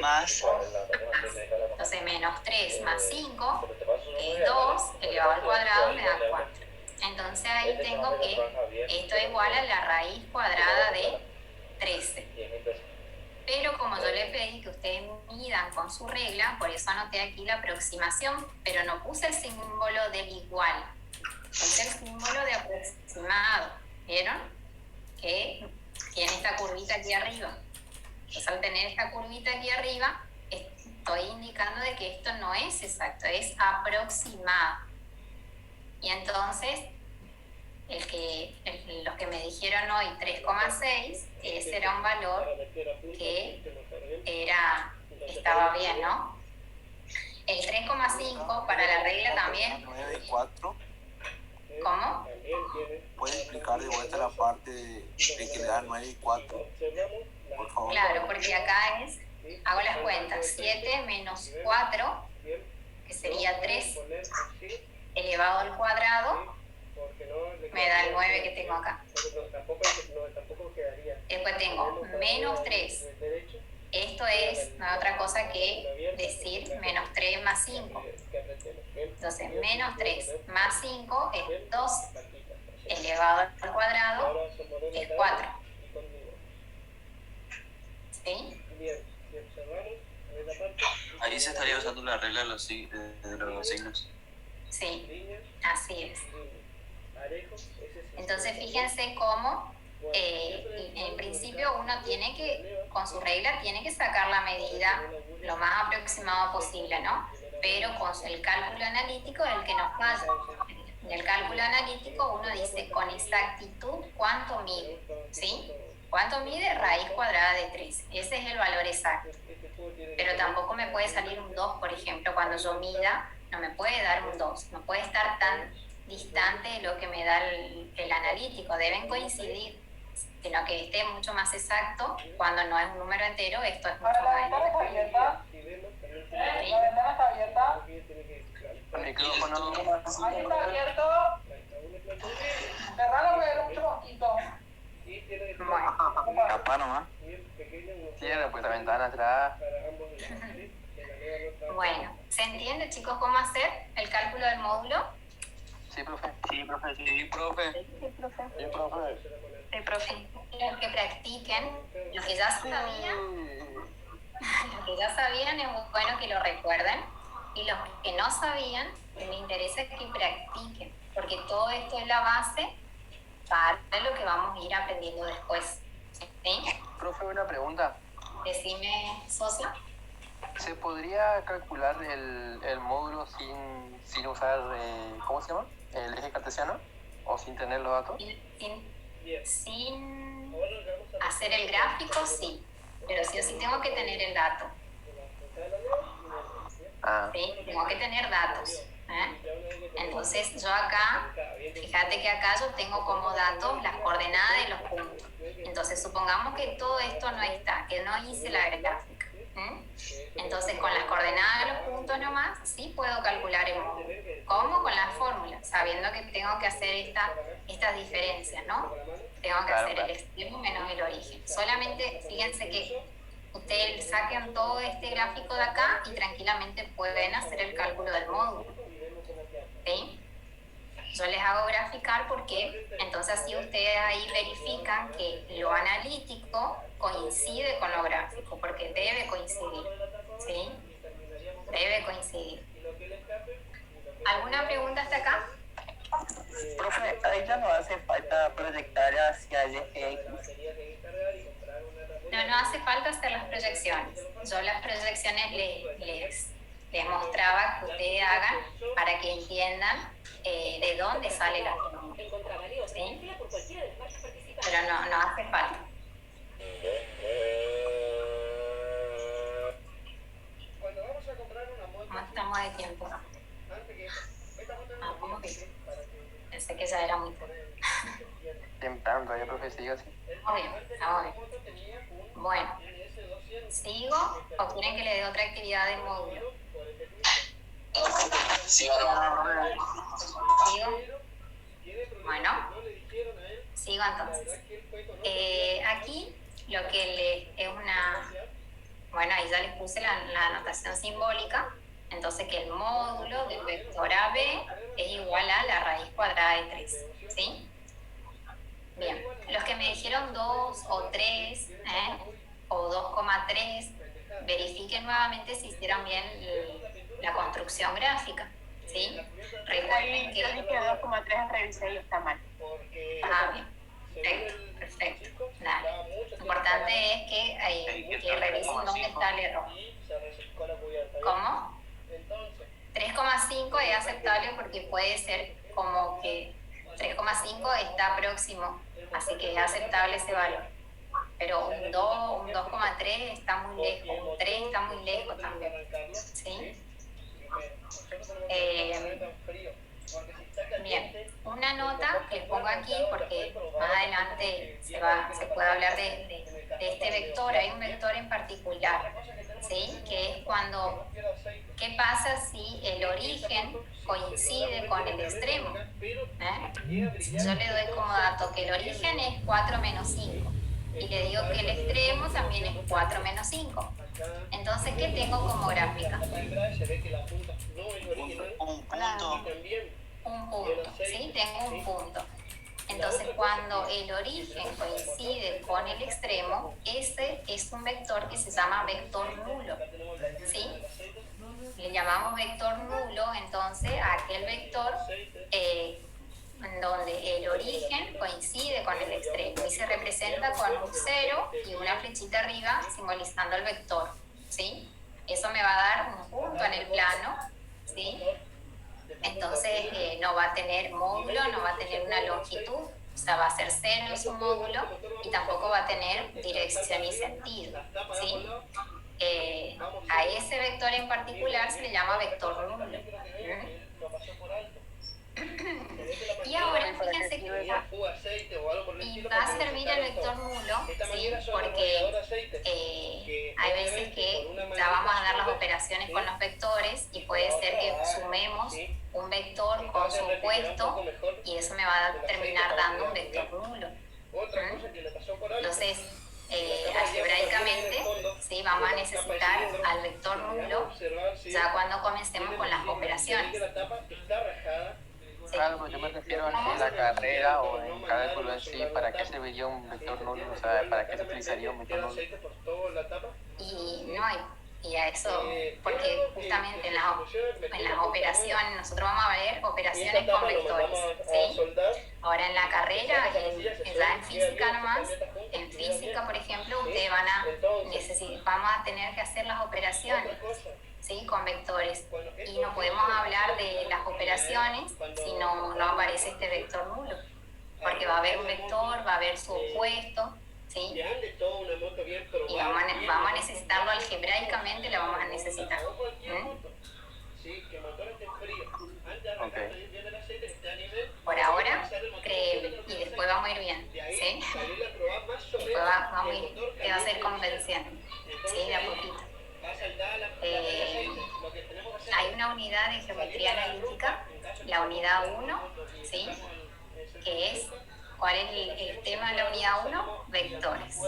Más. entonces menos 3 más 5, que es 2, elevado al cuadrado me da 4. Entonces ahí tengo que esto es igual a la raíz cuadrada de 13. Pero como yo le pedí que ustedes midan con su regla, por eso anoté aquí la aproximación, pero no puse el símbolo del igual, puse el símbolo de aproximado. ¿Vieron? Que tiene esta curvita aquí arriba. Entonces al tener esta curvita aquí arriba, estoy indicando de que esto no es exacto, es aproximado. Y entonces, los que me dijeron hoy 3,6, ese era un valor que estaba bien, ¿no? El 3,5 para la regla también. 9 y 4. ¿Cómo? ¿Puedes explicar de vuelta la parte de que le da 9 y 4? Por favor. Claro, porque acá hago las cuentas, 7 menos 4, que sería 3, elevado al cuadrado, me da el 9 que tengo acá. Después tengo menos 3. Esto es no otra cosa que decir menos 3 más 5. Entonces, menos 3 más 5 es 2. Elevado al cuadrado es 4. ¿Sí? Ahí se estaría usando la regla de los signos. Sí, así es. Entonces fíjense cómo en principio uno tiene que, con su regla, tiene que sacar la medida lo más aproximado posible, ¿no? Pero con el cálculo analítico es el que nos falla. En el cálculo analítico uno dice con exactitud cuánto mide, ¿sí? ¿Cuánto mide? Raíz cuadrada de 3. Ese es el valor exacto. Pero tampoco me puede salir un 2, por ejemplo, cuando yo mida, no me puede dar un 2. No puede estar tan distante de lo que me da el analítico. Deben coincidir, sino que esté mucho más exacto. Cuando no es un número entero, esto es mucho más. ¿La ventana está abierta? El micrófono. Ahí está abierto. Cerralo porque era mucho mosquito. Bueno, Capá nomás. Cierra pues la ventana atrás. bueno, ¿se entiende, chicos, cómo hacer el cálculo del módulo? Sí, profe. Sí, profe. Sí, profe. Sí, profe. Sí, profe. Sí, profe. Los que practiquen, los que ya sabían es muy bueno que lo recuerden, y los que no sabían, me interesa que practiquen, porque todo esto es la base para lo que vamos a ir aprendiendo después. ¿Sí? Profe, una pregunta. Decime, Sosa. ¿Se podría calcular el módulo sin usar, ¿cómo se llama? El eje cartesiano, o sin tener los datos? Sin hacer el gráfico, sí, pero sí o sí tengo que tener el dato. ¿Sí? Tengo que tener datos. Entonces yo acá, fíjate que acá yo tengo como datos las coordenadas de los puntos. Entonces supongamos que todo esto no está, que no hice la gráfica. Entonces con las coordenadas de los puntos nomás sí puedo calcular el módulo. ¿Cómo? Con las fórmulas, sabiendo que tengo que hacer estas diferencias, ¿no? Tengo que hacer el extremo menos el origen. Solamente fíjense que ustedes saquen todo este gráfico de acá y tranquilamente pueden hacer el cálculo del módulo. ¿Sí? Yo les hago graficar porque entonces así ustedes ahí verifican que lo analítico coincide con lo gráfico, porque debe coincidir. ¿Sí? Debe debe coincidir. ¿Alguna pregunta hasta acá? Profe, ahí ya no hace falta proyectar hacia el eje X. No hace falta hacer las proyecciones. Yo las proyecciones les mostraba que ustedes hagan para que entiendan de dónde sale la geometría. ¿Sí? Pero no hace falta. ¿Cómo estamos de tiempo? ¿Cómo que? Pensé que ya era muy tarde. Temprano, todavía, profe, sigue así. Estamos bien. Bueno, ¿sigo o quieren que le dé otra actividad del módulo? Sí o no. ¿Sigo? Bueno, sigo entonces. Aquí lo que es una... Bueno, ahí ya les puse la notación simbólica. Entonces que el módulo del vector AB es igual a la raíz cuadrada de 3. ¿Sí? Bien. Los que me dijeron 2 o 3, o 2,3, verifiquen nuevamente si hicieron bien la construcción gráfica. ¿Sí? Recuerden que... Yo dije 2,3 revisé y está mal. Bien. Perfecto. Dale. Lo importante es que revisen dónde está el error. ¿Cómo? 3,5 es aceptable porque puede ser como que 3,5 está próximo, así que es aceptable ese valor. Pero un 2,3 está muy lejos, un 3 está muy lejos también. ¿Sí? Bien, una nota que les pongo aquí porque más adelante se puede hablar de este vector. Hay un vector en particular, ¿sí? Que es cuando, ¿qué pasa si el origen coincide con el extremo? Yo le doy como dato que el origen es 4 menos 5 y le digo que el extremo también es 4 menos 5. Entonces, ¿qué tengo como gráfica? Un punto, ¿sí? Tengo un punto. Entonces, cuando el origen coincide con el extremo, ese es un vector que se llama vector nulo, ¿sí? Le llamamos vector nulo, entonces, a aquel vector donde el origen coincide con el extremo y se representa con un 0 y una flechita arriba simbolizando el vector, ¿sí? Eso me va a dar un punto en el plano, ¿sí? Entonces no va a tener módulo, no va a tener una longitud, o sea, va a ser 0 en su módulo y tampoco va a tener dirección y sentido, ¿sí? A ese vector en particular se le llama vector nulo. Y ahora fíjense que va a servir el vector nulo, ¿sí? Porque hay veces que ya vamos a dar las operaciones con los vectores y puede ser que sumemos un vector con su opuesto y eso me va a terminar dando un vector nulo. Entonces, algebraicamente, ¿sí? Vamos a necesitar al vector nulo ya cuando comencemos con las operaciones. Claro, pues yo me refiero en la carrera o en cálculo en sí, ¿para qué serviría un vector nulo? O sea, ¿para qué se utilizaría un vector nulo? Y a eso, porque justamente en las operaciones, nosotros vamos a ver operaciones con vectores, ¿sí? Ahora en la carrera, ya en física nomás, en física, por ejemplo, ustedes vamos a tener que hacer las operaciones, ¿sí? Con vectores. Y no podemos hablar de las operaciones si no aparece este vector nulo, porque va a haber un vector, va a haber su opuesto, ¿sí? Y vamos a necesitarlo algebraicamente, lo vamos a necesitar. Okay. Por ahora, y después vamos a ir bien, ¿sí? Después vamos a ir, te va a ser convenciendo, ¿sí? De a poquito. Hay una unidad de geometría analítica, la unidad 1, ¿sí? Que es, ¿cuál es el tema de la unidad 1? Vectores.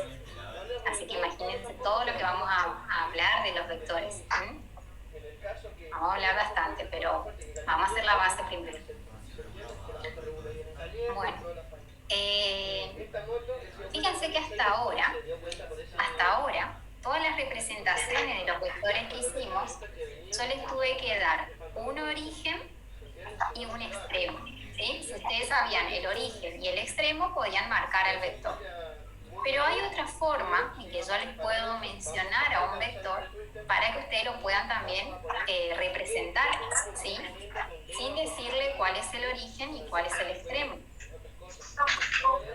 Así que imagínense todo lo que vamos a hablar de los vectores. Vamos a hablar bastante, pero vamos a hacer la base primero. Bueno, fíjense que hasta ahora, todas las representaciones de los vectores que hicimos yo les tuve que dar un origen y un extremo, ¿sí? Si ustedes sabían el origen y el extremo, podían marcar el vector. Pero hay otra forma en que yo les puedo mencionar a un vector para que ustedes lo puedan también representar, ¿sí? Sin decirle cuál es el origen y cuál es el extremo.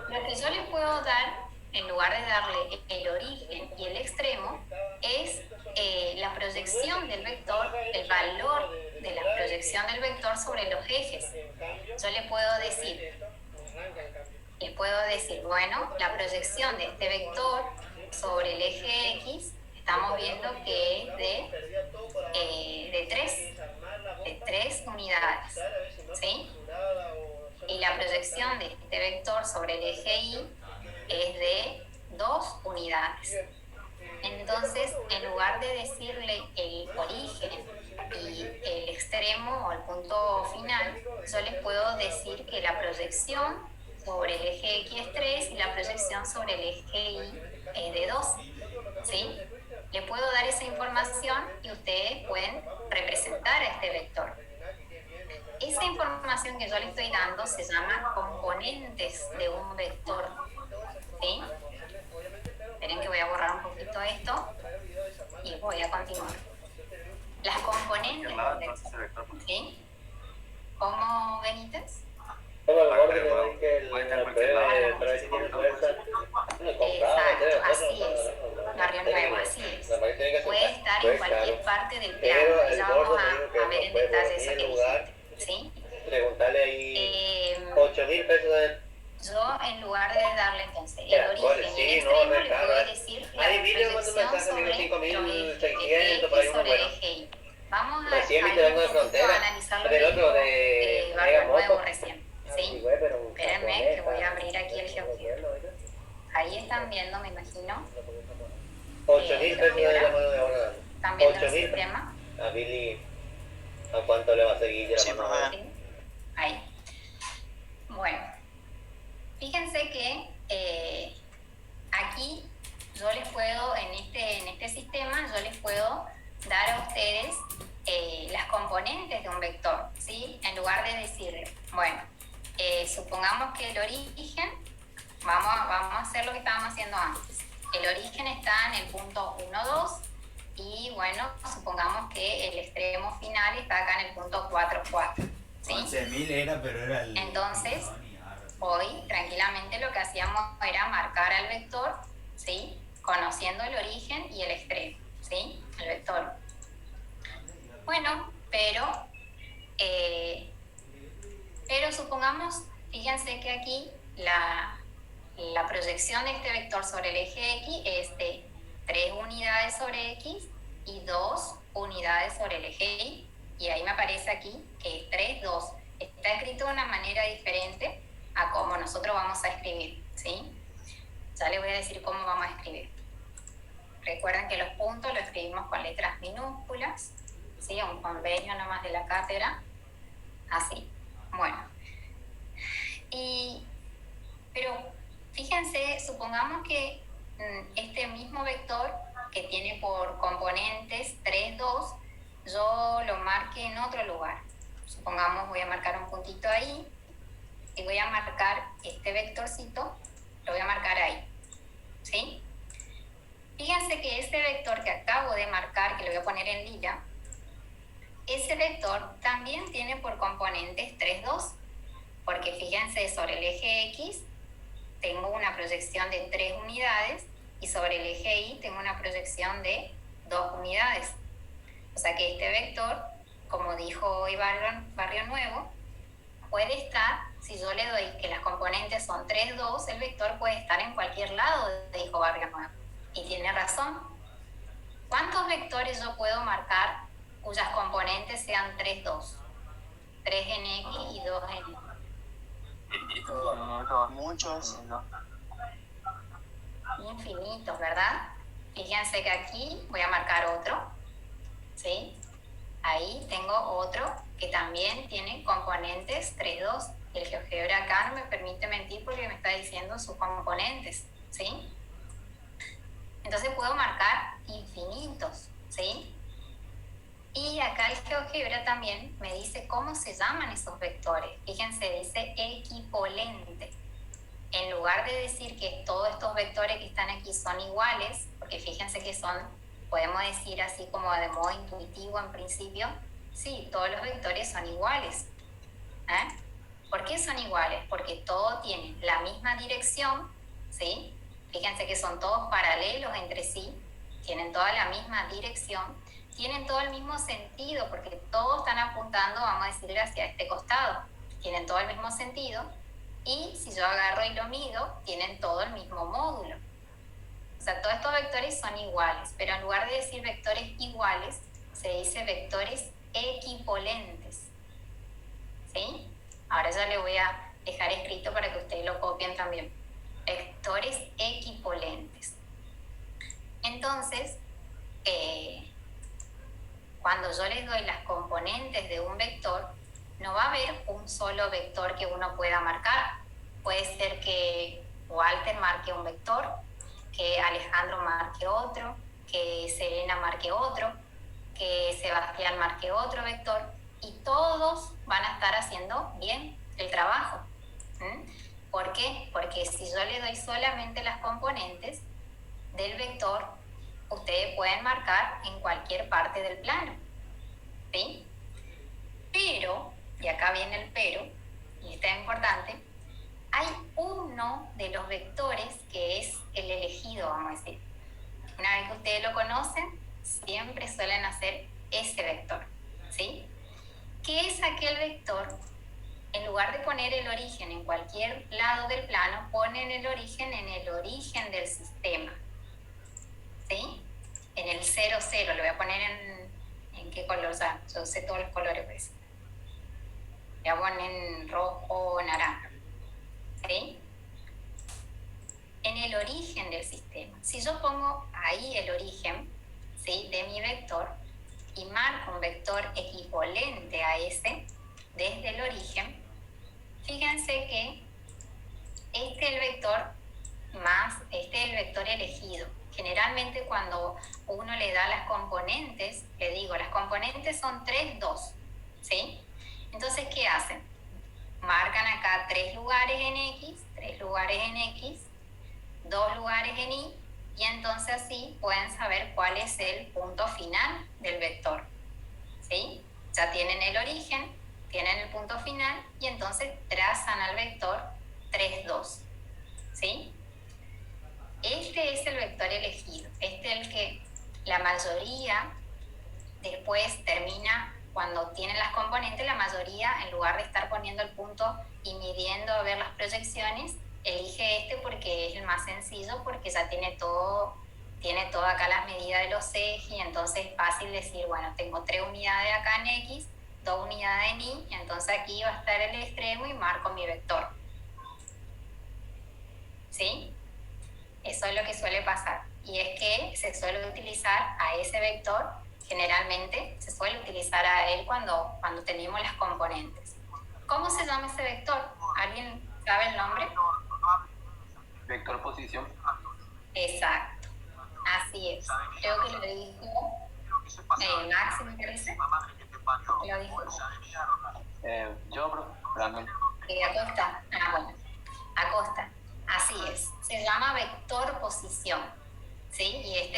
Lo que yo les puedo dar, en lugar de darle el origen y el extremo, es la proyección del vector, el valor de la proyección del vector sobre los ejes. Yo les puedo decir, bueno, la proyección de este vector sobre el eje X, estamos viendo que es de 3 unidades, ¿sí? Y la proyección de este vector sobre el eje Y es de 2 unidades. Entonces, en lugar de decirle el origen y el extremo o el punto final, yo les puedo decir que la proyección sobre el eje X es 3 y la proyección sobre el eje Y es de 2, ¿sí? Le puedo dar esa información y ustedes pueden representar a este vector. Esa información que yo les estoy dando se llama componentes de un vector, ¿sí? Esperen que voy a borrar un poquito esto y voy a continuar. Las componentes de un vector, ¿sí? ¿Cómo, Benítez? Exacto, así es. Barrio Nuevo, así es. Puede estar en cualquier parte del plano. Ya vamos a ver en detalle eso que dijiste, ¿sí? Preguntarle ahí 8.000 pesos. Yo, en lugar de darle entonces el origen y el extremo, le puedo decir la proyección sobre los ejes sobre el eje Y. Vamos a analizarlo de Barrio Nuevo recién, ¿sí? Espérenme que voy a abrir aquí el GeoGebra. Ahí están viendo, me imagino. 8.000 pesos de la mano de obra. ¿Están viendo el sistema? A Billy, ¿a cuánto le va a seguir la mano de obra? ¿Sí? Ahí. Bueno, fíjense que aquí yo les puedo, en este sistema, yo les puedo dar a ustedes las componentes de un vector, ¿sí? En lugar de decirle, bueno, supongamos que el origen, vamos a hacer lo que estábamos haciendo antes. El origen está en el punto 1, 2 y bueno, supongamos que el extremo final está acá en el punto 4, 4. ¿Sí? 11.000 era, pero era el... Entonces, hoy tranquilamente lo que hacíamos era marcar al vector, ¿sí? Conociendo el origen y el extremo, ¿sí? El vector. Bueno, pero supongamos, fíjense que aquí la proyección de este vector sobre el eje X es de 3 unidades sobre X y 2 unidades sobre el eje Y. Y ahí me aparece aquí que es 3, 2. Está escrito de una manera diferente a cómo nosotros vamos a escribir, ¿sí? Ya les voy a decir cómo vamos a escribir. Recuerden que los puntos los escribimos con letras minúsculas, ¿sí? Un convenio nomás de la cátedra, así. Bueno. Pero fíjense, supongamos que este mismo vector que tiene por componentes 3, 2, yo lo marque en otro lugar. Supongamos voy a marcar un puntito ahí y voy a marcar este vectorcito, lo voy a marcar ahí, ¿sí? Fíjense que este vector que acabo de marcar, que lo voy a poner en lila, ese vector también tiene por componentes 3, 2, porque fíjense, sobre el eje X tengo una proyección de 3 unidades y sobre el eje Y tengo una proyección de 2 unidades. O sea que este vector, como dijo hoy Barrio Nuevo, puede estar, si yo le doy que las componentes son 3, 2, el vector puede estar en cualquier lado, dijo Barrio Nuevo. Y tiene razón. ¿Cuántos vectores yo puedo marcar cuyas componentes sean 3, 2? 3 en X y 2 en Y. Muchos. Infinitos, ¿verdad? Fíjense que aquí voy a marcar otro, ¿sí? Ahí tengo otro que también tiene componentes 3, 2. El GeoGebra acá no me permite mentir porque me está diciendo sus componentes, ¿sí? Entonces puedo marcar infinitos, ¿sí? Y GeoGebra también me dice cómo se llaman esos vectores. Fíjense, dice equipolente. En lugar de decir que todos estos vectores que están aquí son iguales, porque fíjense que son, podemos decir así como de modo intuitivo en principio, sí, todos los vectores son iguales. ¿Por qué son iguales? Porque todos tienen la misma dirección, ¿sí? Fíjense que son todos paralelos entre sí, tienen toda la misma dirección, tienen todo el mismo sentido, porque todos están apuntando, vamos a decirle, hacia este costado. Tienen todo el mismo sentido, y si yo agarro y lo mido, tienen todo el mismo módulo. O sea, todos estos vectores son iguales, pero en lugar de decir vectores iguales, se dice vectores equipolentes. ¿Sí? Ahora ya le voy a dejar escrito para que ustedes lo copien también. Vectores equipolentes. Entonces, cuando yo les doy las componentes de un vector, no va a haber un solo vector que uno pueda marcar. Puede ser que Walter marque un vector, que Alejandro marque otro, que Serena marque otro, que Sebastián marque otro vector, y todos van a estar haciendo bien el trabajo. ¿Por qué? Porque si yo le doy solamente las componentes del vector, ustedes pueden marcar en cualquier parte del plano, ¿sí? Pero, y acá viene el pero, y está importante, hay uno de los vectores que es el elegido, vamos a decir. Una vez que ustedes lo conocen, siempre suelen hacer ese vector, ¿sí? ¿Qué es aquel vector? En lugar de poner el origen en cualquier lado del plano, ponen el origen en el origen del sistema, ¿sí? En el 0, 0, lo voy a poner en qué color, o sea, yo sé todos los colores, pues. Le voy a poner en rojo o naranja, ¿sí? En el origen del sistema. Si yo pongo ahí el origen, ¿sí?, de mi vector y marco un vector equivalente a ese desde el origen, fíjense que este es el vector este es el vector elegido. Generalmente cuando uno le da las componentes, le digo, las componentes son 3, 2, ¿sí? Entonces, ¿qué hacen? Marcan acá 3 lugares en X, 3 lugares en X, 2 lugares en Y, y entonces así pueden saber cuál es el punto final del vector, ¿sí? Ya tienen el origen, tienen el punto final, y entonces trazan al vector 3, 2, ¿sí? Este es el vector elegido, este es el que la mayoría después termina, cuando tienen las componentes, la mayoría, en lugar de estar poniendo el punto y midiendo a ver las proyecciones, elige este porque es el más sencillo, porque ya tiene todo acá las medidas de los ejes, y entonces es fácil decir, bueno, tengo 3 unidades acá en X, 2 unidades en Y, y entonces aquí va a estar el extremo y marco mi vector, ¿sí? Eso es lo que suele pasar, y es que se suele utilizar a ese vector, generalmente se suele utilizar a él cuando tenemos las componentes. ¿Cómo se llama ese vector? ¿Alguien sabe el nombre? Vector posición. Exacto, así es. Creo que lo dijo Max, me parece. Lo dijo. Yo, realmente. Acosta. Bueno, Acosta. Así es. Se llama vector posición, ¿sí? Y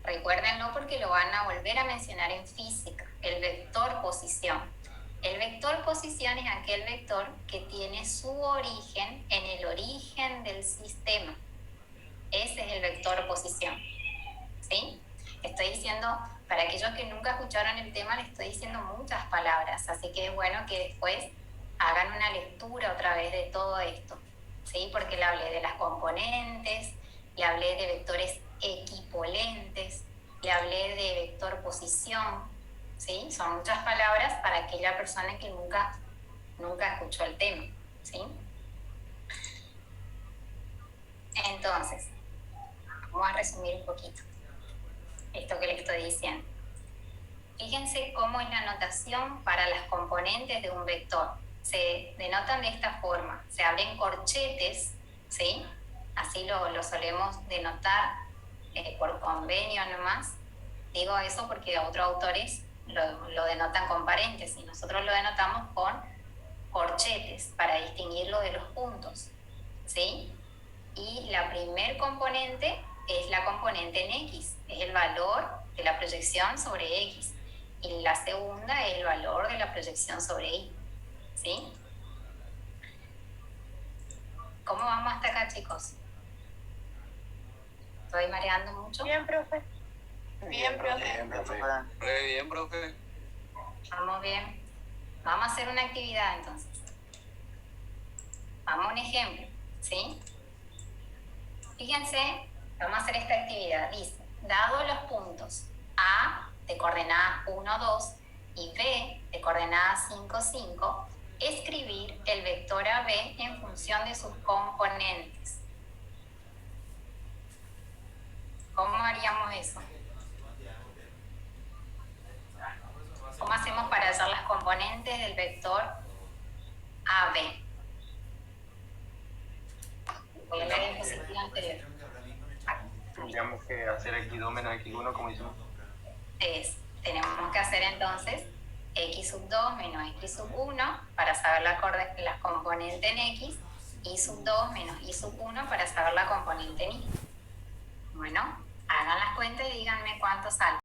recuérdenlo porque lo van a volver a mencionar en física, el vector posición. El vector posición es aquel vector que tiene su origen en el origen del sistema. Ese es el vector posición, ¿sí? Estoy diciendo, para aquellos que nunca escucharon el tema, les estoy diciendo muchas palabras, así que es bueno que después hagan una lectura otra vez de todo esto, ¿sí? Porque le hablé de las componentes, le hablé de vectores equipolentes, le hablé de vector posición, ¿sí? Son muchas palabras para aquella persona que nunca escuchó el tema, ¿sí? Entonces, vamos a resumir un poquito esto que les estoy diciendo. Fíjense cómo es la notación para las componentes de un vector. Se denotan de esta forma, se abren corchetes, ¿sí? Así lo solemos denotar por convenio nomás. Digo eso porque otros autores lo denotan con paréntesis, nosotros lo denotamos con corchetes para distinguirlo de los puntos, ¿sí? Y la primer componente es la componente en X, es el valor de la proyección sobre X. Y la segunda es el valor de la proyección sobre Y, ¿sí? ¿Cómo vamos hasta acá, chicos? ¿Estoy mareando mucho? Bien, profe. Bien, profe. Bien, profe. Re bien, profe. Vamos bien. Vamos a hacer una actividad entonces. Vamos a un ejemplo, ¿sí? Fíjense, vamos a hacer esta actividad. Dice, dado los puntos A de coordenadas 1, 2 y B de coordenadas 5, 5, escribir el vector AB en función de sus componentes. ¿Cómo haríamos eso? ¿Cómo hacemos para hallar las componentes del vector AB? Voy a leer el diapositiva anterior. Tendríamos que hacer x2 menos x1 como hicimos. Tenemos que hacer entonces x sub 2 menos x sub 1 para saber la componente en x, y sub 2 menos y sub 1 para saber la componente en y. Bueno, hagan las cuentas y díganme cuánto sale.